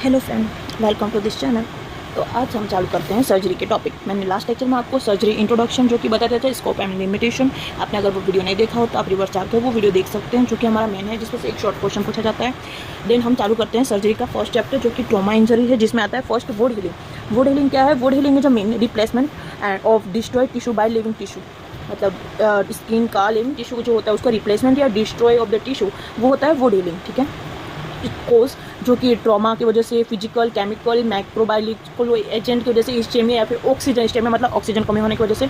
Hello friend, welcome to this channel. तो आज हम चालू करते हैं सर्जरी के टॉपिक। मैंने लास्ट लेक्चर में आपको सर्जरी इंट्रोडक्शन जो कि बताते थे, स्कोप एंड लिमिटेशन। आपने अगर वो वीडियो नहीं देखा हो तो आप रिवर्स जाकर वो वीडियो देख सकते हैं, जो कि हमारा मेन है, जिसमें से एक शॉर्ट क्वेश्चन पूछा जाता है। देन हम चालू करते हैं सर्जरी का फर्स्ट चैप्टर, जो कि ट्रॉमा इंजरी है, जिसमें आता है first would healing. Would healing क्या है? Would healing is a mean replacement of destroyed tissue by living tissue. मतलब स्किन का लिविंग टिश्यू जो होता है उसका रिप्लेसमेंट या डिस्ट्रॉय ऑफ द टिश्यू, वो होता है वुड हीलिंग। ठीक है, कोर्स जो कि ट्रॉमा की वजह से, फिजिकल, केमिकल, माइक्रोबायोलॉजिकल एजेंट की वजह से, इस्टेमिया या फिर ऑक्सीजन, इस्टेमिया मतलब ऑक्सीजन कमी होने की वजह से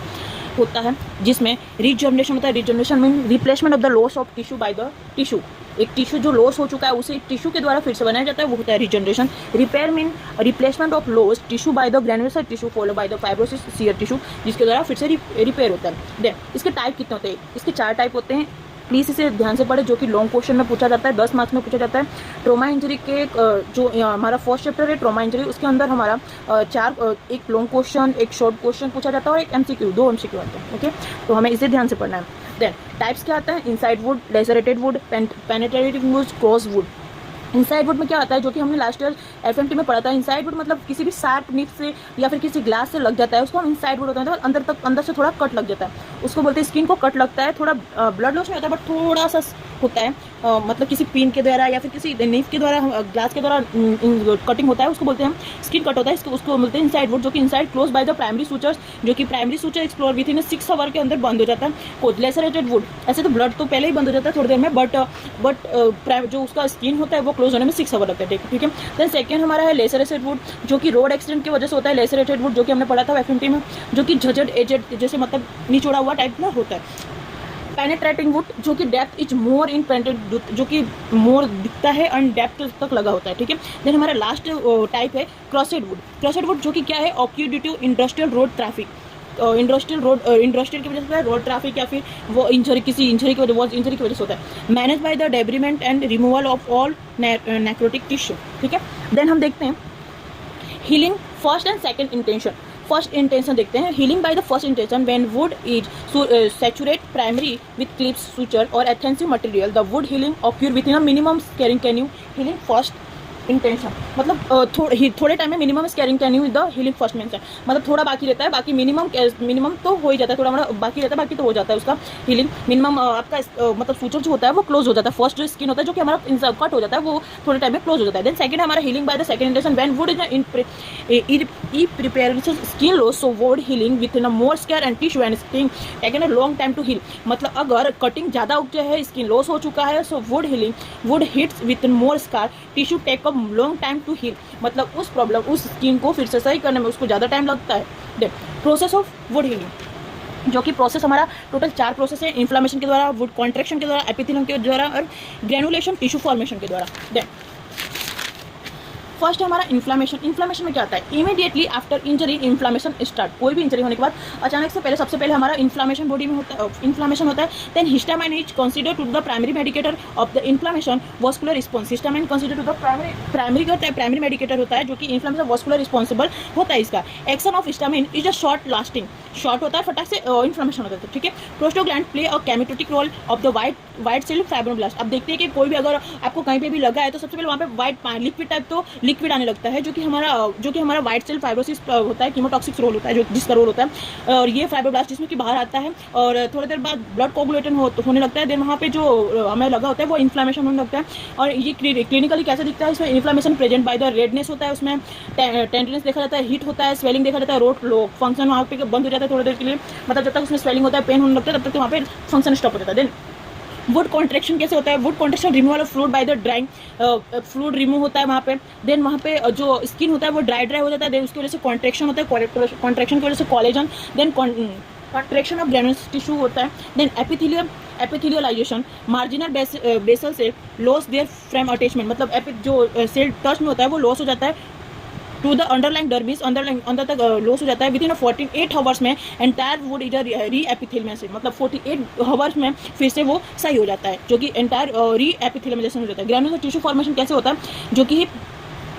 होता है, जिसमें रीजनरेशन होता है। Regeneration mean replacement of the loss of tissue by the tissue. एक टिश्यू जो लॉस हो चुका है उसे टिश्यू के द्वारा फिर से बनाया जाता है, वो होता है regeneration. Repair mean replacement of loss tissue by the granular tissue follow by the fibrosis shear tissue, जिसके द्वारा फिर से रिपेयर होता है। देन इसके टाइप कितने होते हैं? इसके 4 टाइप होते हैं। प्लीज़ इसे ध्यान से पढ़े, जो कि लॉन्ग क्वेश्चन में पूछा जाता है, 10 मार्क्स में पूछा जाता है। ट्रॉमा इंजरी के जो हमारा फर्स्ट चैप्टर है ट्रॉमा इंजरी, उसके अंदर हमारा एक लॉन्ग क्वेश्चन, एक शॉर्ट क्वेश्चन पूछा जाता है और एक एमसीक्यू, 2 एमसीक्यू आते हैं। ओके, तो हमें इसे ध्यान से पढ़ना है। देन टाइप्स क्या आता है? Incised wound, lacerated wound, penetrative wound, cross wound. Incised wound में क्या आता है, जो कि हमने लास्ट ईयर एफएमटी में पढ़ा था। इनसाइड वुड मतलब किसी भी शार्प निप से या फिर किसी ग्लास से लग जाता है, उसको हम इनसाइड वुड होता है, तो अंदर से थोड़ा कट लग जाता है, उसको बोलते हैं स्किन को कट लगता है। थोड़ा ब्लड लॉस नहीं होता, बट थोड़ा सा होता है। मतलब किसी पिन के द्वारा या फिर किसी निफ के द्वारा, ग्लास के द्वारा कटिंग होता है, उसको बोलते हैं स्किन कट होता है, उसको बोलते हैं इनसाइड वुड, जो कि incised close by the primary sutures, जो कि प्राइमरी सूचर एक्सप्लोर विद इन 6 आवर के अंदर बंद हो जाता है। लेसरेटेड वुड, ऐसे तो ब्लड तो पहले ही बंद हो जाता है थोड़ी देर में, बट जो उसका स्किन होता है वो क्लोज होने में 6 आवर लगता है। ठीक है। देन सेकंड हमारा है लेसरेटेड वुड, जो कि रोड एक्सीडेंट की वजह से होता है। लेसरेटेड वुड जो कि हमने पढ़ा था एफएमटी में, जो कि झजड एजेड जैसे मतलब निचोड़ा हुआ टाइप में होता है। पेनेट्रेटिंग वुड, जो कि depth is more in penetrate, जो कि मोर दिखता है एंड डेप्थ तक लगा होता है। ठीक है। देन हमारा लास्ट टाइप है क्रॉसेड वुड। क्रॉसेड वुड जो कि क्या है? Occurred due to industrial road traffic. Industrial की वजह से होता है, रोड ट्रैफिक या फिर वो इंजरी, किसी इंजरी की वजह, वॉल इंजरी की वजह से होता है। Managed by the debridement and removal of all necrotic tissue. ठीक है। देन हम देखते हैं healing first and second intention. First intention देखते हैं। Healing by the first intention, when wound is saturate primary with clips suture और adhesive material, the wound healing occur within a minimum scarring can you. Healing first intention मतलब थोड़े time में minimum scarring can you the healing first mention, मतलब थोड़ा बाकी रहता है, बाकी मिनिमम तो हो ही जाता है, थोड़ा मोड़ा बाकी रहता है, बाकी तो हो जाता है उसका हीलिंग। मिनिमम आपका मतलब सूचर जो होता है वो क्लोज हो जाता है। फर्स्ट जो स्किन होता है, जो कि हमारा कट हो जाता है, वो थोड़े टाइम में क्लोज हो जाता है। देन सेकंड हमारा healing by the second intention, when wound is prepare skin loss, so wound healing within a more scar and tissue and skin taken a long time to heal. मतलब अगर cutting ज़्यादा उग गया है, skin loss हो चुका है, so wound healing wound heals with more scar, tissue take a long time to heal. मतलब उस प्रॉब्लम, उस स्किन को फिर से सही करने में उसको ज़्यादा टाइम लगता है। Then process of wound healing, जो कि प्रोसेस हमारा टोटल 4 प्रोसेस है। इन्फ्लामेशन के द्वारा, वुड कॉन्ट्रैक्शन के द्वारा, एपिथेलियम के द्वारा और ग्रेनुलेशन टिश्यू फॉर्मेशन के द्वारा। देन फर्स्ट हमारा इन्फ्लामेशन। इन्फ्लामेशन में क्या आता है? Immediately after injury inflammation start. कोई भी इंजरी होने के बाद अचानक से पहले, सबसे पहले हमारा इन्फ्लामेशन बॉडी में होता है, इन्फ्लामेशन होता है। Then histamine is consider to the primary medicator of the inflammation vascular response. Histamine consider to the primary medicator होता है, जो कि इन्फ्लामेशन वास्कुलर रिस्पॉन्सिबल होता है। इसका action of histamine is a short lasting, short होता है, फटाक से इन्फ्लामेशन होता है। ठीक है। Prostagland play a chemotactic role of the white cell fibroblast. अब देखते हैं कि कोई भी अगर आपको कहीं पे भी लगा है तो सबसे पहले वहाँ पे वाइट लिक्विड टाइप तो लिक्विड आने लगता है, जो कि हमारा वाइट सेल फाइब्रोसिस होता है, कीमोटॉक्सिक रोल होता है, जो जिसका रोल होता है। और ये फाइब्रोब्लास्ट जिसमें कि बाहर आता है और थोड़ी देर बाद ब्लड कोगुलेशन होने लगता है। देन वहाँ पे जो हमें लगा होता है वो इन्फ्लामेशन होने लगता है। और ये क्लिनिकली कैसे दिखता है? इसमें inflammation present by the redness होता है, उसमें टेंडनेस देखा जाता है, हीट होता है, स्वेलिंग देखा जाता है, रोड फंक्शन वहाँ पे बंद हो जाता है थोड़ी देर के लिए, मतलब जब तक उसमें स्वेलिंग होता है, पेन होने लगता है, तब तक वहाँ पे फंक्शन स्टॉप हो जाता है। देन वुड कॉन्ट्रैक्शन कैसे होता है? Would contraction removal of fluid by the drawing, fluid remove होता है वहाँ पे। देन वहाँ पे जो स्किन होता है वो ड्राई हो जाता है, देन उसकी वजह से कॉन्ट्रैक्शन होता है, कॉन्ट्रैक्शन की वजह से collagen, then contraction of granular tissue होता है। देन एपिथेलियलाइजेशन, मार्जिनल बेसल से लॉस देयर फ्रेम अटैचमेंट, मतलब जो सेल टच में होता है वो लॉस हो जाता है टू द अंडरलाइन डर्मिस, अंदर तक लॉस हो जाता है। विद इन 48 आवर्स में एंटायर वुड इज री एपिथेलियम, मतलब 48 आवर्स में फिर से वो सही हो जाता है, जो कि एंटायर री एपिथेलियमाइजेशन हो जाता है। ग्रेनुलर टिश्यू फॉर्मेशन कैसे होता है? जो कि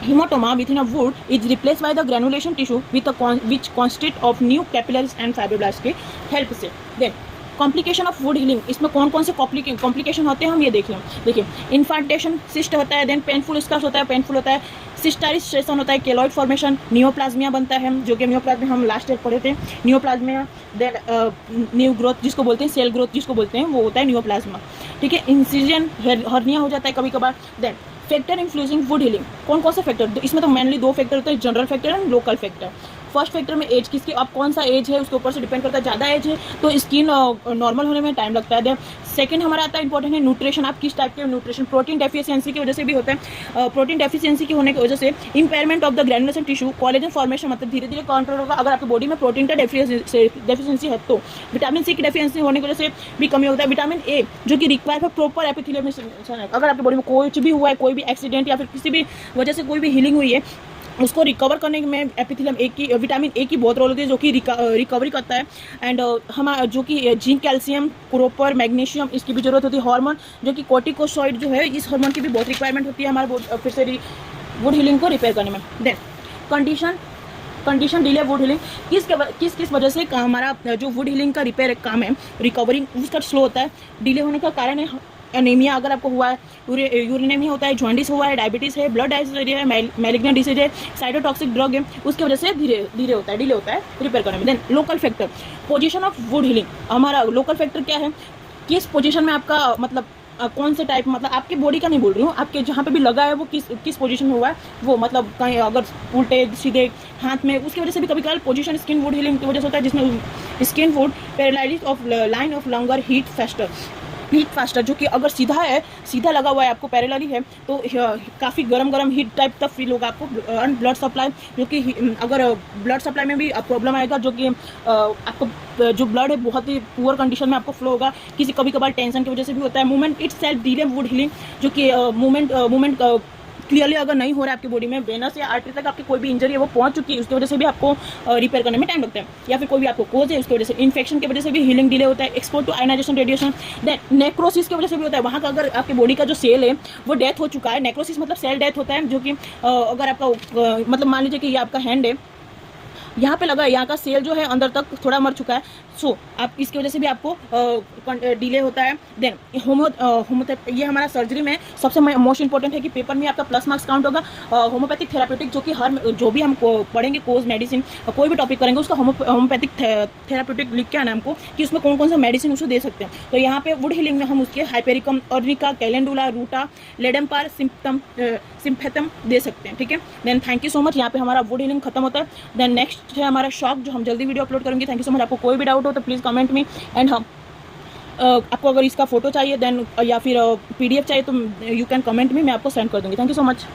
hematoma within a wound is replaced by the granulation tissue with which consist of new capillaries and fibroblasts के help से। Then complication of wound healing, इसमें कौन कौन से कॉम्प्लिकेशन होते हैं हम ये देख लें। देखिए, इन्फांटेशन सिस्ट होता है, देन पेनफुल स्कार्स होता है, पेनफुल होता है, सिस्टाइजेशन होता है, केलॉइड फॉर्मेशन, नियोप्लाज्मिया बनता है, जो कि नियोप्लाज्मिया हम लास्ट ईयर पढ़े थे, नियोप्लाज्मिया, देन न्यू ग्रोथ जिसको बोलते हैं, सेल ग्रोथ जिसको बोलते हैं, वो होता है नियोप्लाज्मा, ठीक है। इंसिजन हर्निया हो जाता है कभी कभार। Then factor influencing wound healing, कौन कौन से फैक्टर, इसमें तो मेनली 2 फैक्टर होते हैं, general factor and local factor. First factor में एज, किसकी अब कौन सा एज है उसके ऊपर से डिपेंड करता है, ज़्यादा एज है तो स्किन नॉर्मल होने में टाइम लगता है। देन सेकंड हमारा आता है इंपॉर्टेंट है न्यूट्रिशन, आप किस टाइप के न्यूट्रिशन, प्रोटीन डेफिशिएंसी की वजह से भी होता है, प्रोटीन डेफिशिएंसी की होने की वजह से impairment of the granulation tissue, collagen formation मतलब धीरे धीरे कंट्रोल होगा। अगर आपकी बॉडी में प्रोटीन का डेफिशिएंसी है तो विटामिन सी की डेफिशिएंसी होने की वजह से भी कमी होता है। विटामिन ए जो कि रिक्वायर फॉर प्रॉपर एपिथेलियम, अगर आपकी बॉडी में कुछ भी हुआ है, कोई भी एक्सीडेंट या फिर किसी भी वजह से कोई भी हीलिंग हुई है, उसको रिकवर करने में एपिथेलियम ए की, विटामिन ए की बहुत रोल होती है, जो कि रिकवरी करता है। एंड हमारा जो कि जिंक, कैल्शियम, कॉपर, मैग्नीशियम, इसकी भी जरूरत होती है। हार्मोन जो कि कॉर्टिकोस्टेरॉइड जो है, इस हार्मोन की भी बहुत रिक्वायरमेंट होती है हमारे फिर से वुड हीलिंग को रिपेयर करने में। Then condition delay wound healing, किस वजह से हमारा जो वुड हीलिंग का रिपेयर काम है, रिकवरिंग उसका स्लो होता है। डिले होने का कारण है एनीमिया अगर आपको हुआ है, यूरिनेमिया होता है, जॉन्डिस हुआ है, डायबिटीज़ है, ब्लड डायजेरिया है, मैलिग्नेंट डिसीज है, साइटोटॉक्सिक ड्रग है, उसकी वजह से धीरे होता है, डिले होता है रिपेयर करने में। Then local factor, position of wound healing, हमारा लोकल फैक्टर क्या है, किस पोजीशन में आपका मतलब कौन से टाइप, मतलब आपके बॉडी का नहीं बोल रही हूँ, आपके जहाँ पे भी लगा है वो किस पोजीशन में हुआ है, वो मतलब कहीं अगर उल्टे सीधे हाथ में, उसकी वजह से भी कभी कभार पोजीशन स्किन वुड हीलिंग की वजह से होता है, जिसमें skin would paralysis of line of longer heat faster, जो कि अगर सीधा लगा हुआ है, आपको पैरेलली है, तो काफ़ी गरम हीट टाइप तक फील होगा आपको। ब्लड सप्लाई, जो कि अगर ब्लड सप्लाई में भी प्रॉब्लम आएगा, जो कि आपको जो ब्लड है बहुत ही पुअर कंडीशन में आपको फ्लो होगा, कभी कभार टेंशन की वजह से भी होता है। Movement it self delay wound healing, जो कि मूवमेंट क्लियरली अगर नहीं हो रहा है आपकी बॉडी में, वेनस या आर्टरी तक आपकी कोई भी इंजरी है वो पहुंच चुकी है, उसकी वजह से भी आपको रिपेयर करने में टाइम लगता है। या फिर कोई भी आपको कोज है उसकी वजह से, इन्फेक्शन की वजह से भी हीलिंग डिले होता है। Expose to ionization radiation, then necrosis की वजह से भी होता है। वहाँ का अगर आपकी बॉडी का जो सेल है वो डेथ हो चुका है, नेक्रोसिस मतलब सेल डेथ होता है, जो कि अगर आपका मतलब मान लीजिए कि ये आपका हैंड है, यहाँ पे लगा है, यहाँ का सेल जो है अंदर तक थोड़ा मर चुका है, सो आप इसकी वजह से भी आपको डिले होता है। देन होम्योपैथी, ये हमारा सर्जरी में सबसे मोस्ट इंपॉर्टेंट है कि पेपर में आपका प्लस मार्क्स काउंट होगा। होम्योपैथिक थेरापेटिक, जो कि जो भी हम पढ़ेंगे कोर्स मेडिसिन, कोई भी टॉपिक करेंगे उसका होम्योपैथिक थेरापेटिक लिख के आना हमको कि उसमें कौन कौन सा मेडिसिन उसको दे सकते हैं। तो यहाँ पे वुड हीलिंग में हम उसके hypericum, arnica, calendula, ruta, ledum pal, symphytum दे सकते हैं, ठीक है। Then thank you so much, यहाँ पे हमारा वुड हीलिंग खत्म होता है। देन नेक्स्ट है हमारा शॉक, जो हम जल्दी वीडियो अपलोड करेंगे। Thank you so much. आपको कोई भी डाउट हो तो प्लीज़ कमेंट मी, एंड हम आपको अगर इसका फोटो चाहिए देन या फिर PDF चाहिए तो यू कैन कमेंट मी, मैं आपको सेंड कर दूँगी। Thank you so much.